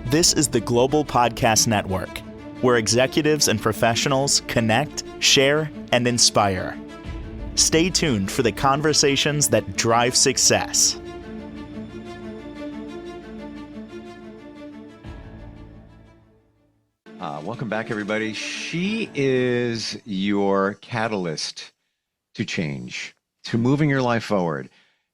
This is the Global Podcast Network, where executives and professionals connect, share, and inspire. Stay tuned for the conversations that drive success. Welcome back, everybody. She is your catalyst to change, to moving your life forward.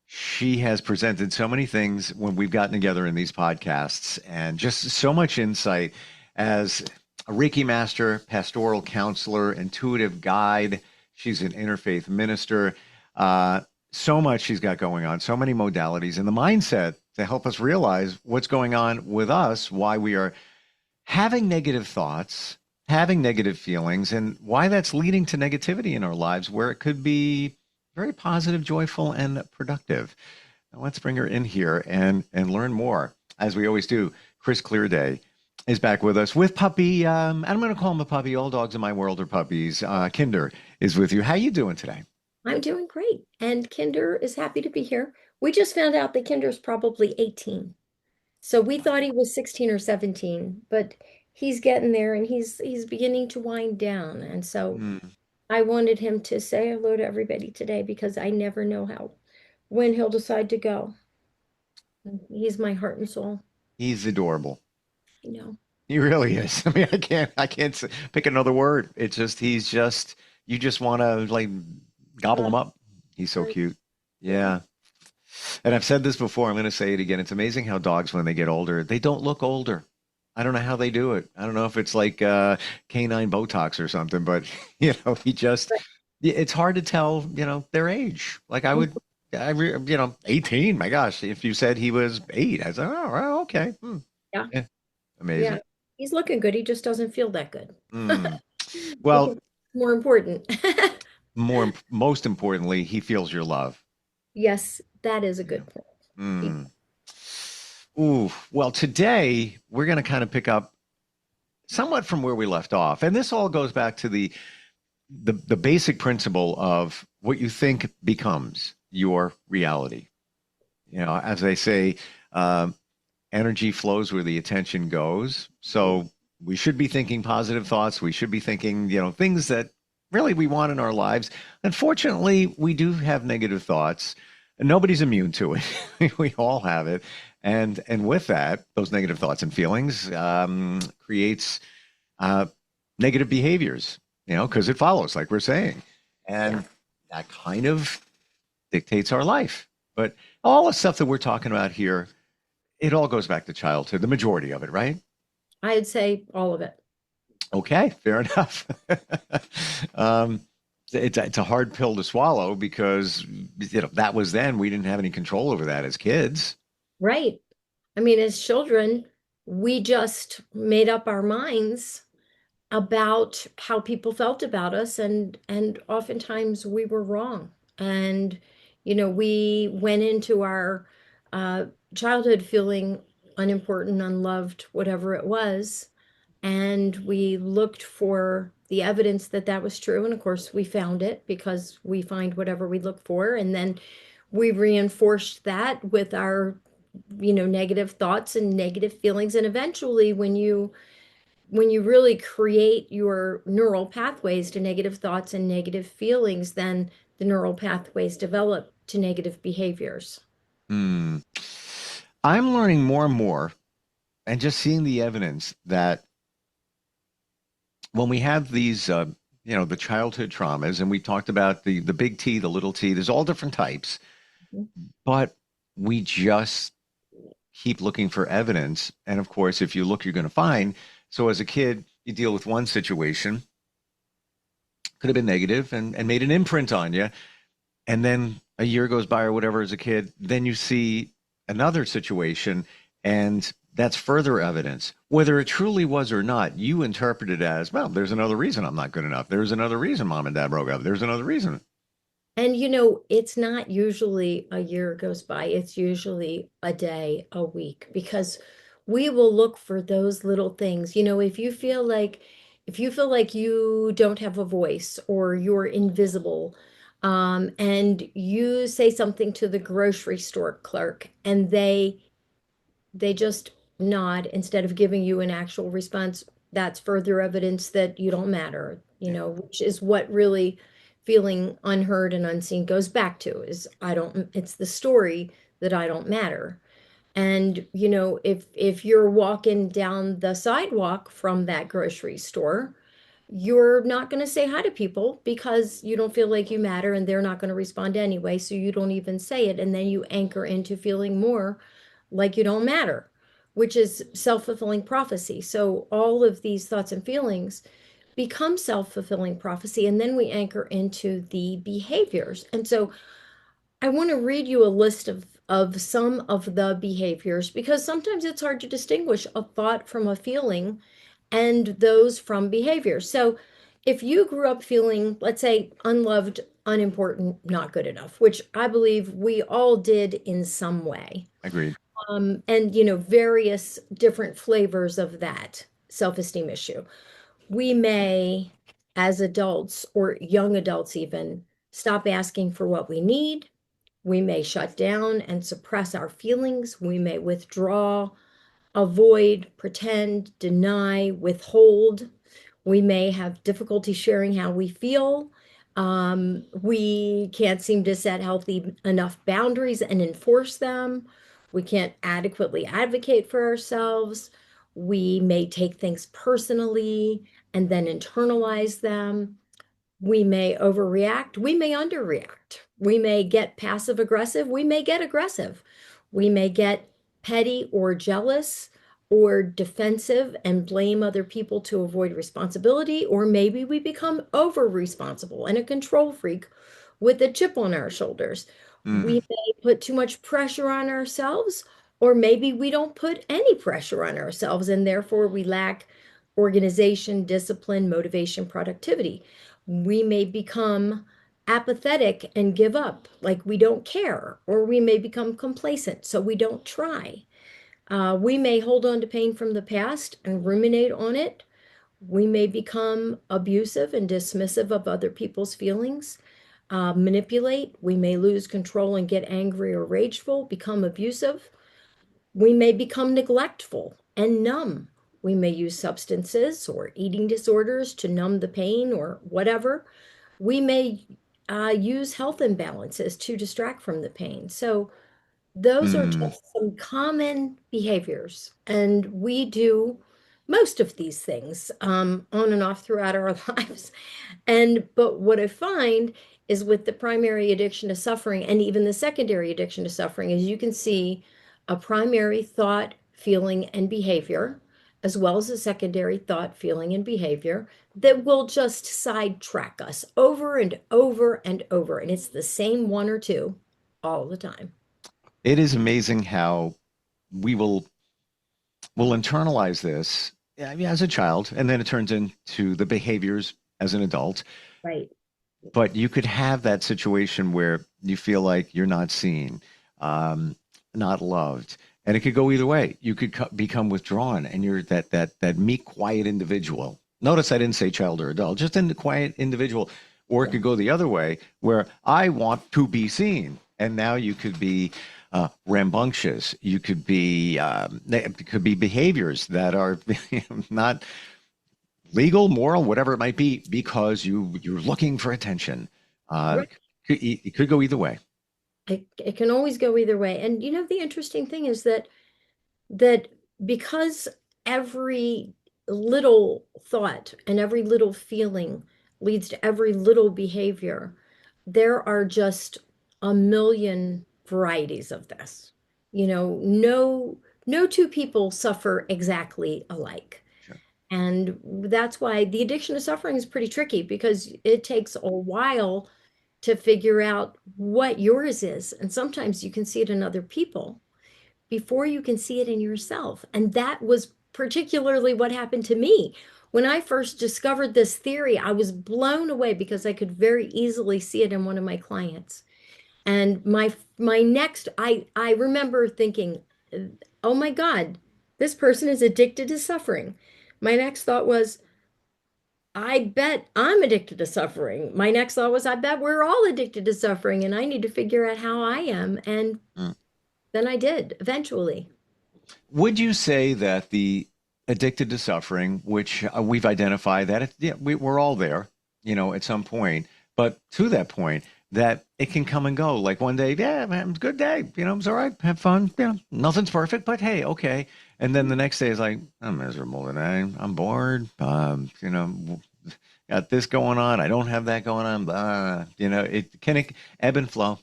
She has presented so many things when we've gotten together in these podcasts, and just so much insight as a Reiki master, pastoral counselor, intuitive guide. She's an interfaith minister. So much she's got going on, so many modalities, and the mindset to help us realize what's going on with us, why we are having negative thoughts, having negative feelings, and why that's leading to negativity in our lives where it could be very positive, joyful, and productive. Now let's bring her in here and learn more. As we always do, Chris Clearday is back with us with puppy. I'm going to call him a puppy. All dogs in my world are puppies. Kinder is with you. How you doing today? I'm doing great. And Kinder is happy to be here. We just found out that Kinder's probably 18. So we thought he was 16 or 17, but he's getting there and he's beginning to wind down. And so I wanted him to say hello to everybody today because I never know when he'll decide to go. He's my heart and soul. He's adorable. I know. He really is. I mean, I can't pick another word. It's just, you just want to like gobble him up. He's so cute. Yeah. And I've said this before, I'm going to say it again. It's amazing how dogs, when they get older, they don't look older. I don't know how they do it. I don't know if it's like canine Botox or something, but it's hard to tell, their age. Like 18, my gosh, if you said he was 8, I said, oh, well, okay. Yeah. Amazing. Yeah. He's looking good. He just doesn't feel that good. Well, more important. Most importantly, he feels your love. Yes, that is a good point. Ooh, well, today we're going to kind of pick up somewhat from where we left off. And this all goes back to the basic principle of what you think becomes your reality. As they say, energy flows where the attention goes. So we should be thinking positive thoughts. We should be thinking, things that really we want in our lives. Unfortunately, we do have negative thoughts, and nobody's immune to it. We all have it. And with that, those negative thoughts and feelings creates negative behaviors, because it follows, like we're saying. And that kind of dictates our life. But all the stuff that we're talking about here, it all goes back to childhood, the majority of it, right? I'd say all of it. Okay, fair enough. It's a hard pill to swallow because that was then. We didn't have any control over that as kids. Right. I mean, as children, we just made up our minds about how people felt about us, and oftentimes we were wrong. And we went into our childhood feeling unimportant, unloved, whatever it was. And we looked for the evidence that was true. And of course, we found it because we find whatever we look for. And then we reinforced that with our, negative thoughts and negative feelings. And eventually, when you really create your neural pathways to negative thoughts and negative feelings, then the neural pathways develop to negative behaviors. I'm learning more and more and just seeing the evidence that when we have these, the childhood traumas, and we talked about the big T, the little t, there's all different types, but we just keep looking for evidence. And of course, if you look, you're going to find. So as a kid, you deal with one situation, could have been negative and made an imprint on you. And then a year goes by or whatever as a kid, then you see another situation, and that's further evidence. Whether it truly was or not, you interpret it as, well, there's another reason I'm not good enough. There's another reason mom and dad broke up. There's another reason. And it's not usually a year goes by. It's usually a day, a week, because we will look for those little things. If you feel like you don't have a voice or you're invisible, and you say something to the grocery store clerk and they just nod instead of giving you an actual response, that's further evidence that you don't matter, Yeah. which is what really feeling unheard and unseen goes back to is I don't, it's the story that I don't matter. And if you're walking down the sidewalk from that grocery store, you're not going to say hi to people because you don't feel like you matter and they're not going to respond anyway, so you don't even say it, and then you anchor into feeling more like you don't matter, which is self-fulfilling prophecy. So all of these thoughts and feelings become self-fulfilling prophecy, and then we anchor into the behaviors. And so I want to read you a list of some of the behaviors because sometimes it's hard to distinguish a thought from a feeling and those from behavior. So if you grew up feeling, let's say, unloved, unimportant, not good enough, which I believe we all did in some way, Agreed. and various different flavors of that self-esteem issue, we may, as adults or young adults even, stop asking for what we need. We may shut down and suppress our feelings. We may withdraw, avoid, pretend, deny, withhold. We may have difficulty sharing how we feel. We can't seem to set healthy enough boundaries and enforce them. We can't adequately advocate for ourselves. We may take things personally and then internalize them. We may overreact. We may underreact. We may get passive aggressive. We may get aggressive. We may get petty or jealous or defensive and blame other people to avoid responsibility. Or maybe we become over responsible and a control freak with a chip on our shoulders. Mm. We may put too much pressure on ourselves, or maybe we don't put any pressure on ourselves, and therefore we lack organization, discipline, motivation, productivity. We may become apathetic and give up, like we don't care, or we may become complacent, so we don't try. We may hold on to pain from the past and ruminate on it. We may become abusive and dismissive of other people's feelings, manipulate. We may lose control and get angry or rageful, become abusive. We may become neglectful and numb. We may use substances or eating disorders to numb the pain or whatever. We may use health imbalances to distract from the pain. So, those are Mm. just some common behaviors. And we do most of these things on and off throughout our lives. But what I find is with the primary addiction to suffering and even the secondary addiction to suffering is you can see a primary thought, feeling, and behavior, as well as a secondary thought, feeling, and behavior that will just sidetrack us over and over and over. And it's the same one or two all the time. It is amazing how we will internalize this, I mean, as a child, and then it turns into the behaviors as an adult. Right. But you could have that situation where you feel like you're not seen, um, not loved, and it could go either way. You could become withdrawn, and you're that meek, quiet individual. Notice I didn't say child or adult, just in the quiet individual. Or it Yeah. could go the other way, where I want to be seen, and now you could be rambunctious. You could be it could be behaviors that are not legal, moral, whatever it might be, because you're looking for attention. Right. It could go either way. It can always go either way. And the interesting thing is that because every little thought and every little feeling leads to every little behavior, there are just a million varieties of this. No two people suffer exactly alike. Sure. And that's why the addiction to suffering is pretty tricky because it takes a while to figure out what yours is. And sometimes you can see it in other people before you can see it in yourself. And that was particularly what happened to me. When I first discovered this theory, I was blown away because I could very easily see it in one of my clients. And my next I remember thinking, "Oh my God, this person is addicted to suffering." My next thought was, I bet I'm addicted to suffering. My next thought was, I bet we're all addicted to suffering and I need to figure out how I am. And Mm. then I did eventually. Would you say that the addicted to suffering, which we've identified that yeah, we're all there, at some point, but to that point, that it can come and go. Like one day, yeah, man, it was a good day, it was all right, have fun, nothing's perfect, but hey, okay. And then the next day is like, I'm miserable today, I'm bored, got this going on, I don't have that going on, it ebb and flow.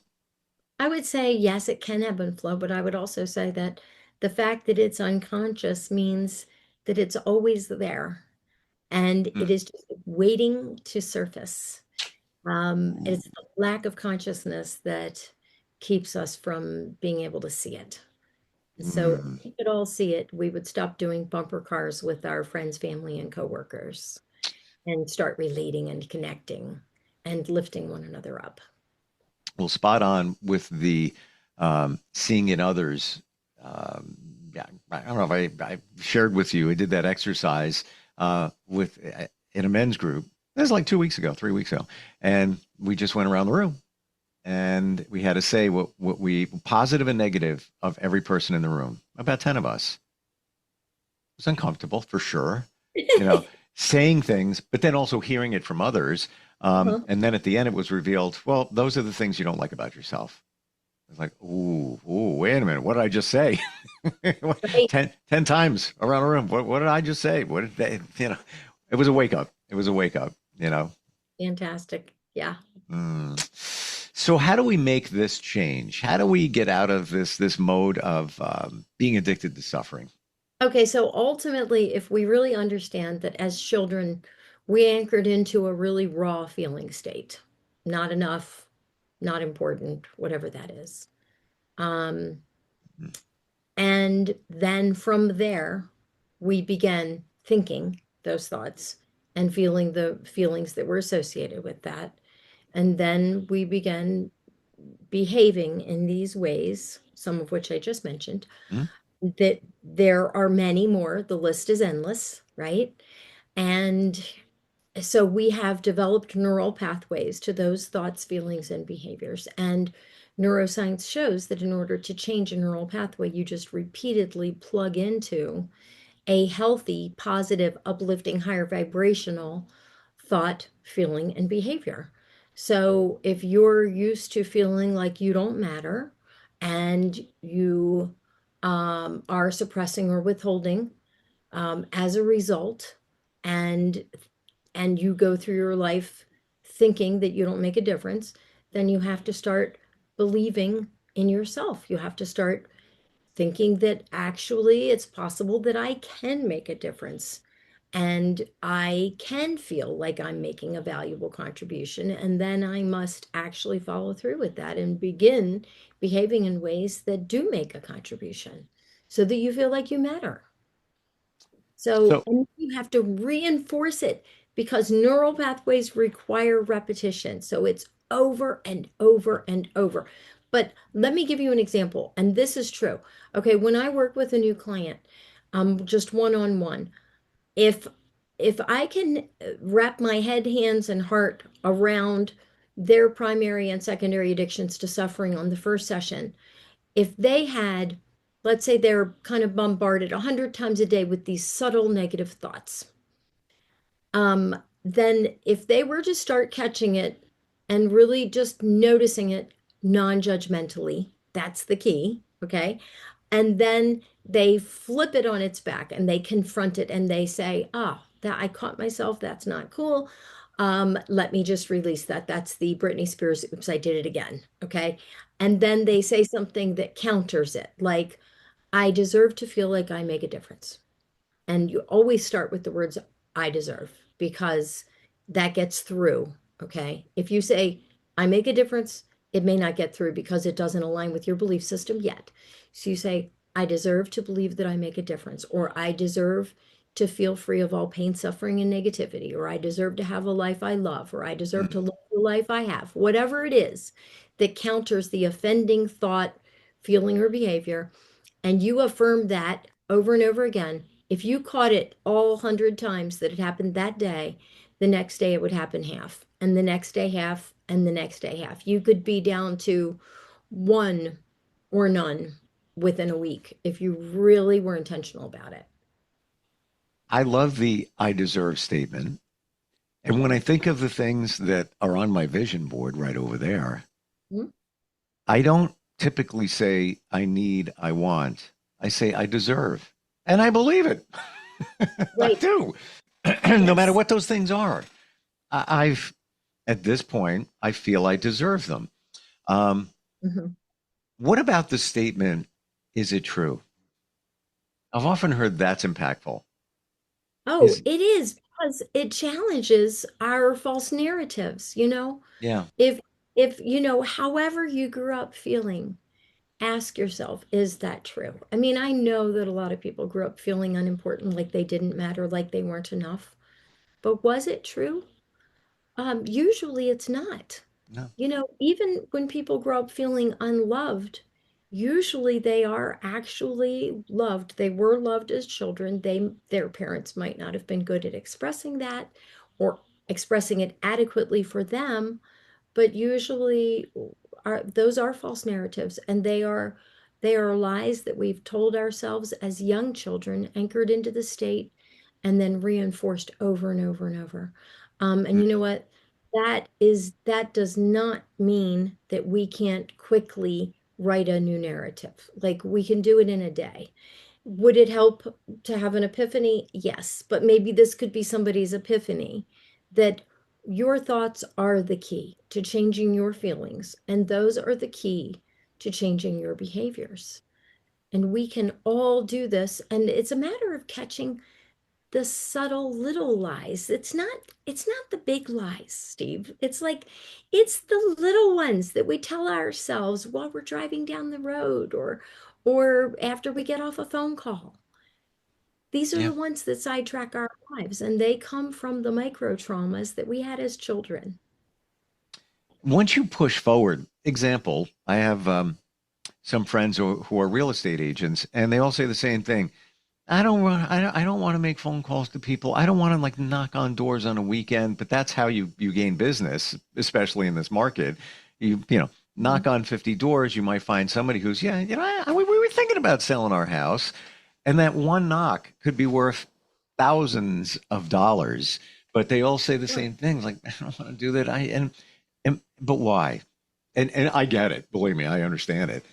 I would say yes, it can ebb and flow, but I would also say that the fact that it's unconscious means that it's always there and it Mm. is just waiting to surface. Ooh. It's the lack of consciousness that keeps us from being able to see it. So if Mm. we could all see it, we would stop doing bumper cars with our friends, family, and coworkers and start relating and connecting and lifting one another up. Well, spot on with the seeing in others. Um, yeah, I don't know if I shared with you. I did that exercise with in a men's group. This was like 2 weeks ago, 3 weeks ago, and we just went around the room and we had to say what we positive and negative of every person in the room. About 10 of us. It was uncomfortable for sure, you know, saying things, but then also hearing it from others. Uh-huh. And then at the end, it was revealed, well, those are the things you don't like about yourself. It's like, ooh, wait a minute. What did I just say? Right. 10 times around the room. What did I just say? What did it was a wake up. It was a wake up. Fantastic. Yeah. Mm. So how do we make this change? How do we get out of this mode of being addicted to suffering? Okay, so ultimately, if we really understand that as children, we anchored into a really raw feeling state, not enough, not important, whatever that is. Um, Mm. and then from there, we began thinking those thoughts and feeling the feelings that were associated with that. And then we began behaving in these ways, some of which I just mentioned, Mm. that there are many more. The list is endless, right? And so we have developed neural pathways to those thoughts, feelings, and behaviors. And neuroscience shows that in order to change a neural pathway, you just repeatedly plug into a healthy, positive, uplifting, higher vibrational thought, feeling, and behavior. So if you're used to feeling like you don't matter and you are suppressing or withholding as a result, and you go through your life thinking that you don't make a difference, then you have to start believing in yourself. You have to start thinking that actually it's possible that I can make a difference and I can feel like I'm making a valuable contribution. And then I must actually follow through with that and begin behaving in ways that do make a contribution so that you feel like you matter. So, So and you have to reinforce it because neural pathways require repetition. So it's over and over and over. But let me give you an example, and this is true. Okay, when I work with a new client, just one-on-one, if I can wrap my head, hands, and heart around their primary and secondary addictions to suffering on the first session, if they had, let's say they're kind of bombarded 100 times a day with these subtle negative thoughts, then if they were to start catching it and really just noticing it non-judgmentally, that's the key, okay? And then they flip it on its back and they confront it and they say, ah, that I caught myself, that's not cool. Let me just release that. That's the Britney Spears, oops, I did it again. Okay. And then they say something that counters it, like, I deserve to feel like I make a difference. And you always start with the words I deserve because that gets through. Okay. If you say, I make a difference, it may not get through because it doesn't align with your belief system yet. So you say, I deserve to believe that I make a difference, or I deserve to feel free of all pain, suffering, and negativity, or I deserve to have a life I love, or I deserve to mm, live the life I have. Whatever it is that counters the offending thought, feeling, or behavior, and you affirm that over and over again, if you caught it all 100 times that it happened that day, the next day it would happen half, and the next day half, and the next day half. You could be down to one or none within a week if you really were intentional about it. I love the I deserve statement. And when I think of the things that are on my vision board right over there, Mhm. I don't typically say I need, I want. I say I deserve. And I believe it. I Right. do. No matter Yes. what those things are. I've, at this point, I feel I deserve them. Um, Mhm. what about the statement, is it true? I've often heard that's impactful. Oh, Is, it is because it challenges our false narratives, you know? yeah, If however you grew up feeling, ask yourself, is that true? I mean, I know that a lot of people grew up feeling unimportant, like they didn't matter, like they weren't enough. But was it true? Usually it's not. no, Even when people grow up feeling unloved, usually they are actually loved. They were loved as children. Their parents might not have been good at expressing that or expressing it adequately for them, but usually those are false narratives, and they are lies that we've told ourselves as young children, anchored into the state and then reinforced over and over and over. And mm, you know what? That does not mean that we can't quickly write a new narrative. Like, we can do it in a day. Would it help to have an epiphany? Yes, but maybe this could be somebody's epiphany, that your thoughts are the key to changing your feelings, and those are the key to changing your behaviors. And we can all do this, and it's a matter of catching the subtle little lies. It's not the big lies, Steve. It's the little ones that we tell ourselves while we're driving down the road, or after we get off a phone call. These are yeah. the ones that sidetrack our lives, and they come from the micro traumas that we had as children. Once you push forward, example, I have some friends who are real estate agents, and they all say the same thing. I don't want to make phone calls to people. I don't want to like knock on doors on a weekend, but that's how you gain business, especially in this market. Knock Mhm. on 50 doors, you might find somebody who's, yeah, we were thinking about selling our house, and that one knock could be worth thousands of dollars. But they all say the Sure. same things, like, I don't want to do that. And but why? And I get it. Believe me, I understand it.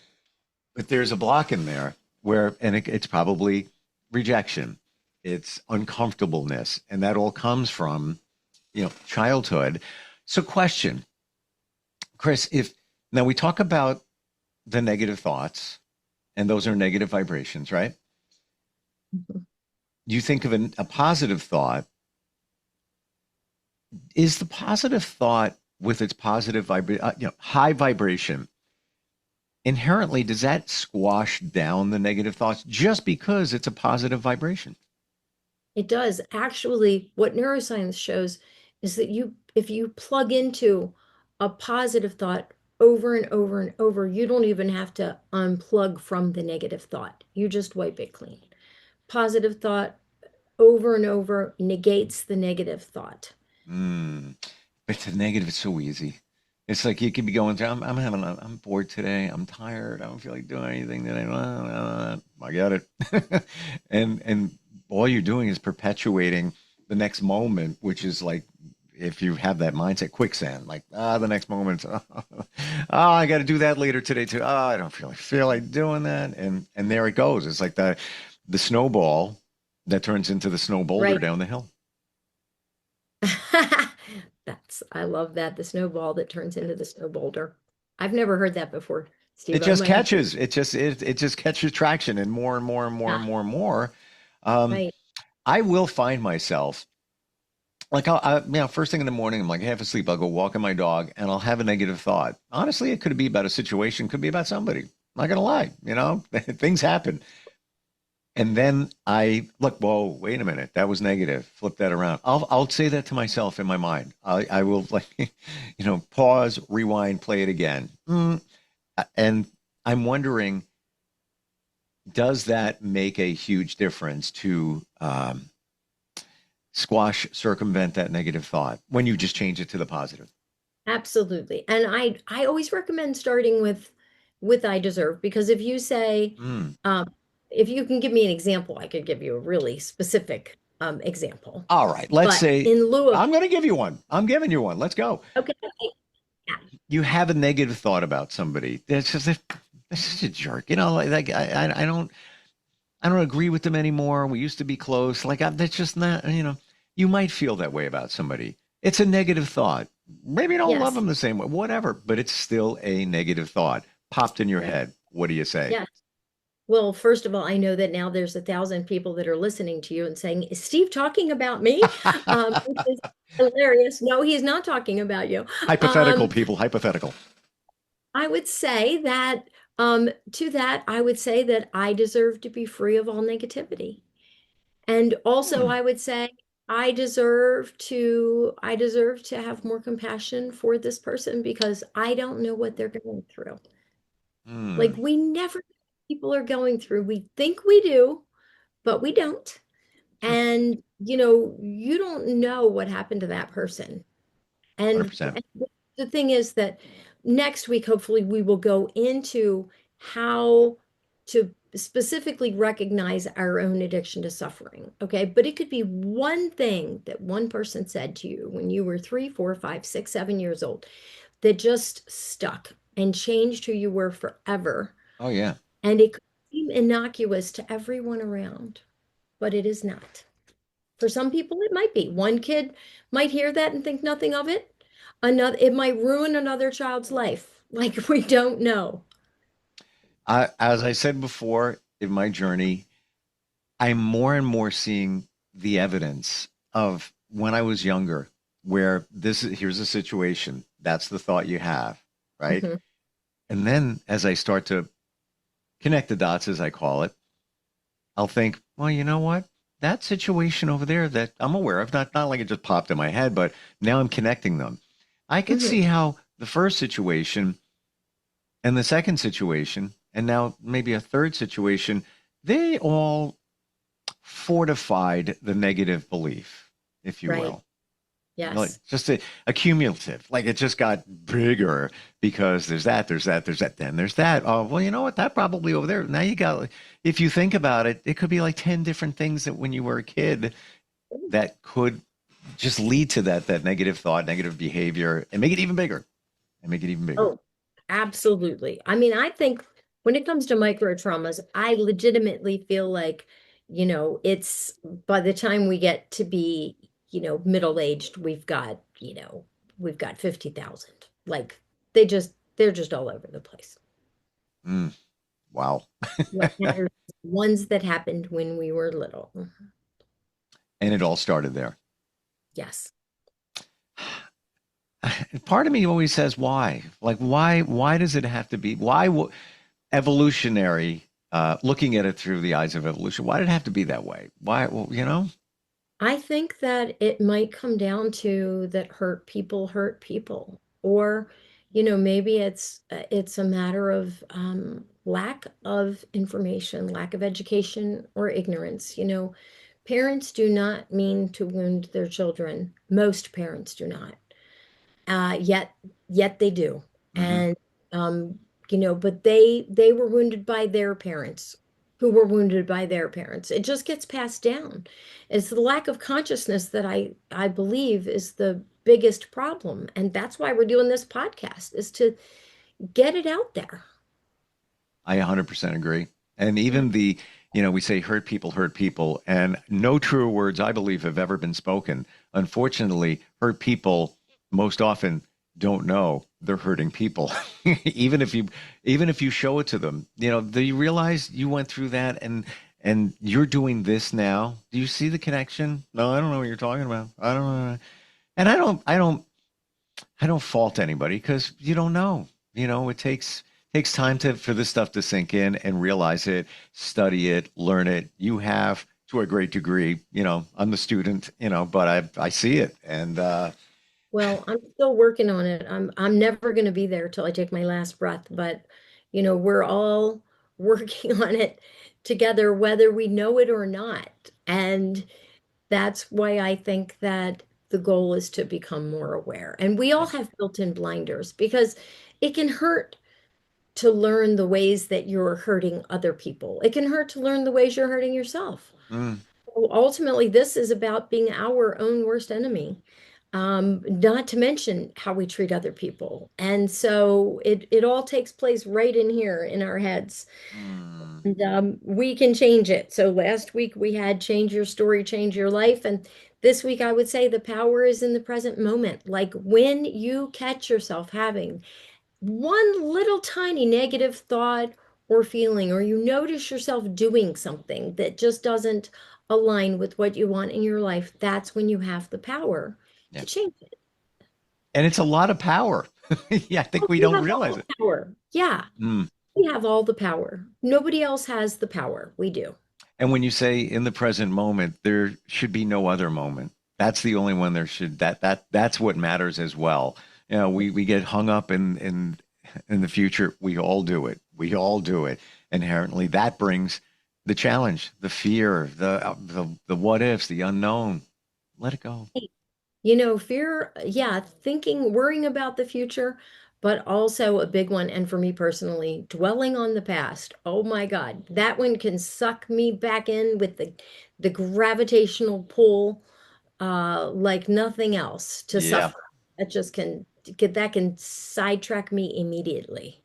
But there's a block in there where, and it's probably rejection, it's uncomfortableness, and that all comes from, childhood. So, question, Chris, if now we talk about the negative thoughts, and those are negative vibrations, right? Mhm. You think of a positive thought. Is the positive thought with its high vibration inherently, does that squash down the negative thoughts just because it's a positive vibration? It does. Actually, what neuroscience shows is that if you plug into a positive thought over and over and over, you don't even have to unplug from the negative thought. You just wipe it clean. Positive thought over and over negates the negative thought. Mm. But the negative is so easy. It's like you could be going through, I'm bored today. I'm tired. I don't feel like doing anything today. I got it. And all you're doing is perpetuating the next moment, which is like, if you have that mindset, quicksand, like, the next moment, I got to do that later today too. I don't feel like doing that. And there it goes. It's like the snowball that turns into the snow boulder Right. down the hill. I love that. The snowball that turns into the snow boulder. I've never heard that before, It Steve. I just might have to. catches. It just catches traction and more and more and more and Ah, more and more. Um, right. I will find myself like first thing in the morning, I'm like half asleep. I'll go walking my dog, and I'll have a negative thought. Honestly, it could be about a situation, could be about somebody. Not gonna lie, things happen. And then I look, whoa, wait a minute, that was negative. Flip that around. I'll say that to myself in my mind. I will like, pause, rewind, play it again. And I'm wondering, does that make a huge difference to squash, circumvent that negative thought when you just change it to the positive? Absolutely. And I always recommend starting with with I deserve, because if you say, Mm. um, if you can give me an example, I could give you a really specific example. All right. Let's But say in lieu of, I'm going to give you one. I'm giving you one. Let's go. okay, yeah, You have a negative thought about somebody. That's just that's such a jerk. I don't agree with them anymore. We used to be close. That's just not. You might feel that way about somebody. It's a negative thought. Maybe you don't love yes, them the same way, whatever, but it's still a negative thought popped in your yeah, head. What do you say? yeah. Well, first of all, I know that now there's 1,000 people that are listening to you and saying, "Is Steve talking about me?" Which is hilarious. No, he's not talking about you. Hypothetical, Um, people, hypothetical. I would say that to that, I would say that I deserve to be free of all negativity. And also Hmm. I would say I deserve to have more compassion for this person because I don't know what they're going through. Like Hmm. we never know what people are going through. We think we do, but we don't. Sure. And you don't know what happened to that person. And 100%. the thing is that next week, hopefully, we will go into how to specifically recognize our own addiction to suffering. Okay. But it could be one thing that one person said to you when you were 3, 4, 5, 6, 7 years old that just stuck and changed who you were forever. Oh, yeah. And it could seem innocuous to everyone around, but it is not. For some people, it might be. One kid might hear that and think nothing of it. It might ruin another child's life. Like we don't know. As I said before in my journey, I'm more and more seeing the evidence of when I was younger, where here's a situation. That's the thought you have, right? Mhm. And then as I start to connect the dots, as I call it, I'll think, well, you know what? That situation over there that I'm aware of, not like it just popped in my head, but now I'm connecting them. I could Mhm. see how the first situation and the second situation, and now maybe a third situation, they all fortified the negative belief, if you Right. will. Like Yes. just a cumulative, like it just got bigger because there's that, then there's that. Oh, well, you know what? That probably over there. Now you got, if you think about it, it could be like 10 different things that when you were a kid that could just lead to that negative thought, negative behavior, and make it even bigger and make it even bigger. Oh, absolutely. I mean, I think when it comes to micro traumas, I legitimately feel like, it's by the time we get to be, middle-aged, we've got 50,000. Like they're just all over the place. Mm, wow. What matters is the ones that happened when we were little. Mhm. And it all started there. Yes. Part of me always says, why? Like, why does it have to be? Evolutionary, looking at it through the eyes of evolution, why did it have to be that way? Why, well, I think that it might come down to that hurt people, or maybe it's a matter of lack of information, lack of education, or ignorance. Parents do not mean to wound their children. Most parents do not. Yet they do. hmm And um, but they were wounded by their parents, who were wounded by their parents. It just gets passed down. It's the lack of consciousness that I believe is the biggest problem. And that's why we're doing this podcast, is to get it out there. I 100% agree. And Yeah. even we say hurt people, and no truer words, I believe, have ever been spoken. Unfortunately, hurt people most often don't know they're hurting people. even if you even if you show it to them, do you realize you went through that and you're doing this now? Do you see the connection? No, I don't know what you're talking about. I don't know. And I don't fault anybody because you don't know. It takes time for this stuff to sink in and realize it, study it, learn it. You have to a great degree. I'm the student. But I see it, and Well, I'm still working on it. I'm never going to be there till I take my last breath, but we're all working on it together, whether we know it or not. And that's why I think that the goal is to become more aware. And we all yeah, have built-in blinders because it can hurt to learn the ways that you're hurting other people. It can hurt to learn the ways you're hurting yourself. Mm. So ultimately, this is about being our own worst enemy, not to mention how we treat other people. And so it all takes place right in here in our heads. Mm. And we can change it. So last week we had change your story, change your life. And this week I would say the power is in the present moment. Like when you catch yourself having one little tiny negative thought or feeling, or you notice yourself doing something that just doesn't align with what you want in your life, that's when you have the power Yeah. to change it. And it's a lot of power. Yeah, I think we We don't have all realize the it. power. Yeah, Mm. we have all the power. Nobody else has the power. We do. And when you say in the present moment, there should be no other moment. That's the only one there should that's what matters as well. You know, we get hung up in the future. We all do it. We all do it. Inherently, that brings the challenge, the fear, the what ifs, the unknown. Let it go. You know, fear, yeah, thinking, worrying about the future, but also a big one. And for me personally, dwelling on the past. Oh my God, that one can suck me back in with the gravitational pull, like nothing else to Yeah. suffer. That just that can sidetrack me immediately.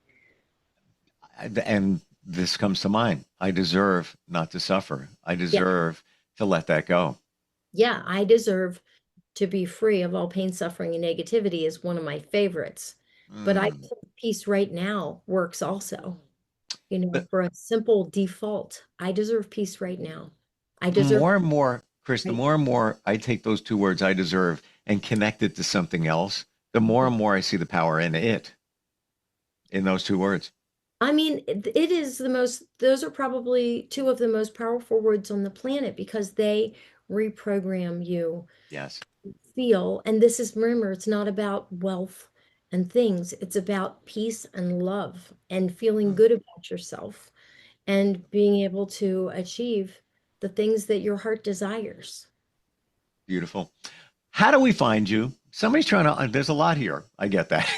And this comes to mind. I deserve not to suffer. I Yeah, deserve to let that go. yeah, I deserve to be free of all pain, suffering, and negativity is one of my favorites. But I Mm. think peace right now works also. You know, But for a simple default, I deserve peace right now. I the deserve more and more, Chris, the right. more and more I take those two words, I deserve, and connect it to something else, the more and more I see the power in it, in those two words. I mean, it is those are probably two of the most powerful words on the planet because they reprogram you Yes. feel. And this is, remember, it's not about wealth and things, it's about peace and love and feeling Mm. good about yourself and being able to achieve the things that your heart desires. Beautiful. How do we find you? Somebody's trying to, there's a lot here. I get that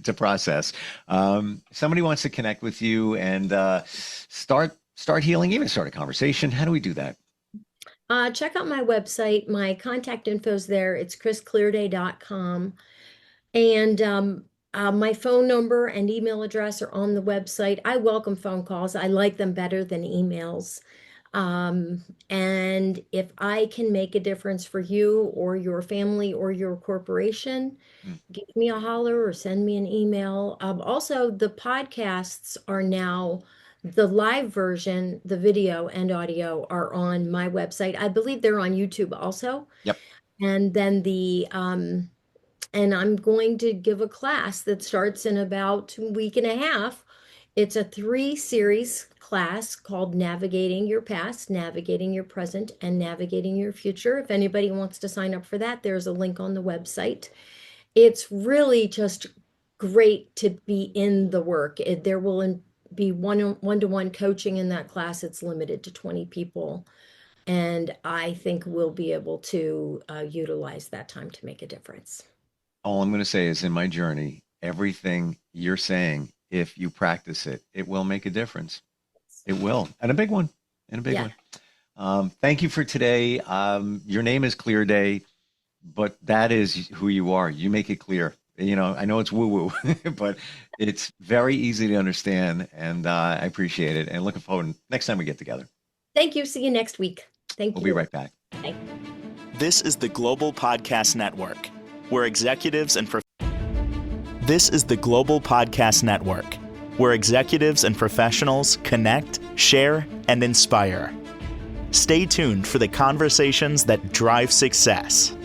to process. Somebody wants to connect with you and start healing, even start a conversation. How do we do that? Check out my website. My contact info's there. It's chrisclearday.com. And my phone number and email address are on the website. I welcome phone calls. I like them better than emails. And if I can make a difference for you or your family or your corporation, Mm. give me a holler or send me an email. Also, the podcasts are now the live version, the video and audio are on my website. I believe they're on YouTube also. Yep. And then and I'm going to give a class that starts in about a week and a half. It's a 3 series class called Navigating Your Past, Navigating Your Present, and Navigating Your Future. If anybody wants to sign up for that, there's a link on the website. It's really just great to be in the work. There will be one-to-one coaching in that class. It's limited to 20 people. And I think we'll be able to utilize that time to make a difference. All I'm going to say is in my journey, everything you're saying, if you practice it, it will make a difference. It will. And a big one. And a big Yeah. one. Thank you for today. Your name is Clearday, but that is who you are. You make it clear. You know, I know it's woo-woo, but it's very easy to understand. And I appreciate it. And looking forward next time we get together. Thank you. See you next week. Thank We'll you. be right back. Bye. This is the Global Podcast Network, where executives and This is the Global Podcast Network, where executives and professionals connect, share, and inspire. Stay tuned for the conversations that drive success.